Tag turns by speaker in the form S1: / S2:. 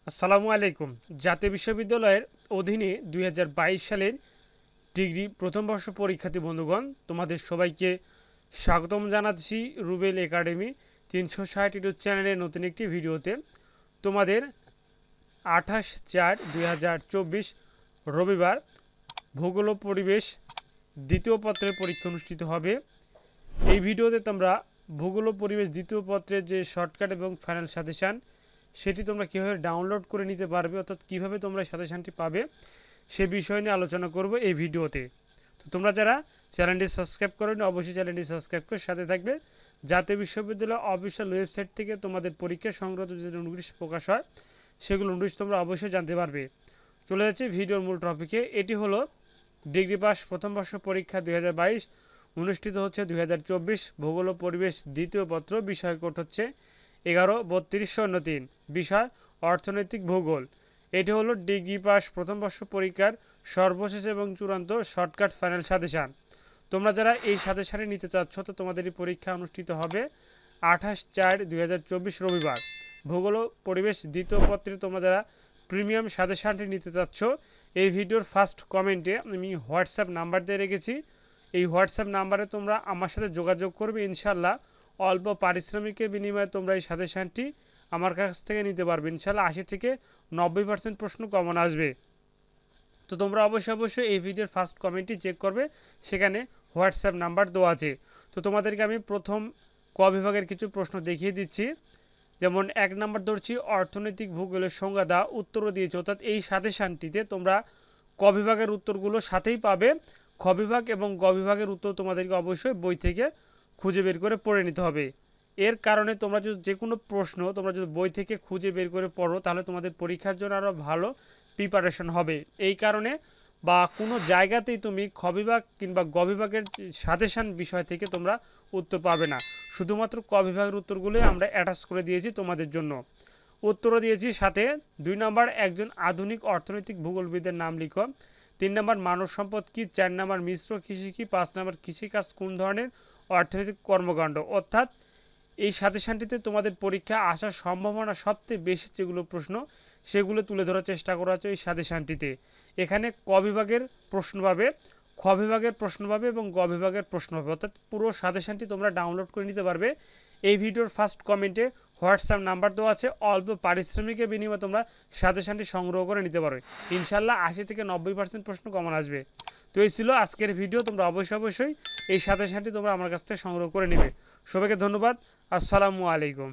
S1: আসসালামু আলাইকুম। জাতীয় বিশ্ববিদ্যালয়ের অধীনে ২০২২ সালের ডিগ্রি প্রথম বর্ষ পরীক্ষার্থী বন্ধুগণ, তোমাদের সবাইকে স্বাগতম জানাচ্ছি রুবেল একাডেমি ৩৬০ ইউটিউব চ্যানেলের নতুন একটি ভিডিওতে। তোমাদের ২৮/৪/২০২৪ রবিবার ভূগোল ও পরিবেশ দ্বিতীয় পত্রের পরীক্ষা অনুষ্ঠিত হবে। এই ভিডিওতে তোমরা ভূগোল ও পরিবেশ দ্বিতীয় পত্রের যে শর্টকাট এবং ফাইনাল সাজেশান সেটি তোমরা কীভাবে ডাউনলোড করে নিতে পারবে, অর্থাৎ কীভাবে তোমরা সাজেশানটি পাবে সে বিষয় নিয়ে আলোচনা করব এই ভিডিওতে। তো তোমরা যারা চ্যানেলটি সাবস্ক্রাইব করোনি অবশ্যই চ্যানেলটি সাবস্ক্রাইব করে সাথে থাকবে। জাতীয় বিশ্ববিদ্যালয় অফিসিয়াল ওয়েবসাইট থেকে তোমাদের পরীক্ষা সংক্রান্ত যে নোটিশ প্রকাশ হয় সেগুলো নোটিশ তোমরা অবশ্যই জানতে পারবে। চলে যাচ্ছে ভিডিওর মূল টপিকে। এটি হলো ডিগ্রি পাস প্রথম বর্ষ পরীক্ষা ২০২২ অনুষ্ঠিত হচ্ছে ২০২৪ ভূগোল ও পরিবেশ দ্বিতীয় পত্র। বিষয় কোড হচ্ছে 11-32-03, বিষয় অর্থনৈতিক ভূগোল। এটি হলো ডিগ্রি পাস প্রথম বর্ষ পরীক্ষার সর্বশেষ এবং চূড়ান্ত শর্টকাট ফাইনাল সাজেশান। তোমরা যারা এই সাজেশানে নিতে চাচ্ছ তো তোমাদের এই পরীক্ষা অনুষ্ঠিত হবে 28/4/2024 রবিবার। ভূগোল ও পরিবেশ দ্বিতীয় পত্রে তোমরা যারা প্রিমিয়াম সাজেশানটি নিতে চাচ্ছ, এই ভিডিওর ফার্স্ট কমেন্টে আমি হোয়াটসঅ্যাপ নাম্বার দিয়ে রেখেছি। এই হোয়াটসঅ্যাপ নাম্বারে তোমরা আমার সাথে যোগাযোগ করবে। ইনশাল্লাহ অল্প পারিশ্রমিকের বিনিময়ে তোমরা এই সাজেশানটি আমার কাছ থেকে নিতে পারবে। ইনশাল্লাহ 80-90% প্রশ্ন কমন আসবে। তো তোমরা অবশ্যই এই ভিডিওর ফার্স্ট কমেন্টটি চেক করবে, সেখানে হোয়াটসঅ্যাপ নাম্বার দেওয়া আছে। তো তোমাদেরকে আমি প্রথম ক বিভাগের কিছু প্রশ্ন দেখিয়ে দিচ্ছি। যেমন 1 নাম্বার ধরছি, অর্থনৈতিক ভূগোলের সংজ্ঞা দা উত্তরও দিয়েছে, অর্থাৎ এই সাজেশানটিতে তোমরা ক বিভাগের উত্তরগুলো সাথেই পাবে। খ বিভাগ এবং গ বিভাগের উত্তর তোমাদেরকে অবশ্যই বই থেকে খুঁজে বের করে পড়ে নিতে হবে। এর কারণে তোমরা যদি যে কোনো প্রশ্ন তোমরা যদি বই থেকে খুঁজে বের করে পড়ো তাহলে তোমাদের পরীক্ষার জন্য আরও ভালো প্রিপারেশন হবে। এই কারণে বা কোনো জায়গাতেই তুমি খ বিভাগ কিংবা গ বিভাগের সাজেশান বিষয় থেকে তোমরা উত্তর পাবে না। শুধুমাত্র ক বিভাগের উত্তরগুলোই আমরা অ্যাটাচ করে দিয়েছি তোমাদের জন্য। উত্তরও দিয়েছি সাথে। 2 নাম্বার, একজন আধুনিক অর্থনৈতিক ভূগোলবিদের নাম লিখো। 3 নাম্বার, মানব সম্পদ কী। 4 নাম্বার, মিশ্র কৃষি কী। 5 নাম্বার, কৃষিকাজ কোন ধরনের অর্থনৈতিক কর্মকাণ্ড। অর্থাৎ এই সাজেশানটিতে তোমাদের পরীক্ষা আসার সম্ভাবনা সবচেয়ে বেশি যেগুলো প্রশ্ন সেগুলো তুলে ধরার চেষ্টা করা হচ্ছে এই সাজেশানটিতে। এখানে ক বিভাগের প্রশ্ন পাবে, খ বিভাগের প্রশ্ন পাবে এবং গ বিভাগের প্রশ্ন পাবে, অর্থাৎ পুরো সাজেশানটি তোমরা ডাউনলোড করে নিতে পারবে। এই ভিডিওর ফার্স্ট কমেন্টে হোয়াটসঅ্যাপ নাম্বার দেওয়া আছে। অল্প পারিশ্রমিকের বিনিময়ে তোমরা সাজেশানটি সংগ্রহ করে নিতে পারবে। ইনশাল্লাহ 80-90% প্রশ্ন কমন আসবে। তো এই ছিল আজকের ভিডিও। তোমরা অবশ্যই এই সাজেশানটি তোমরা আমার কাছ থেকে সংগ্রহ করে নেবে। সবাইকে ধন্যবাদ। আসসালামু আলাইকুম।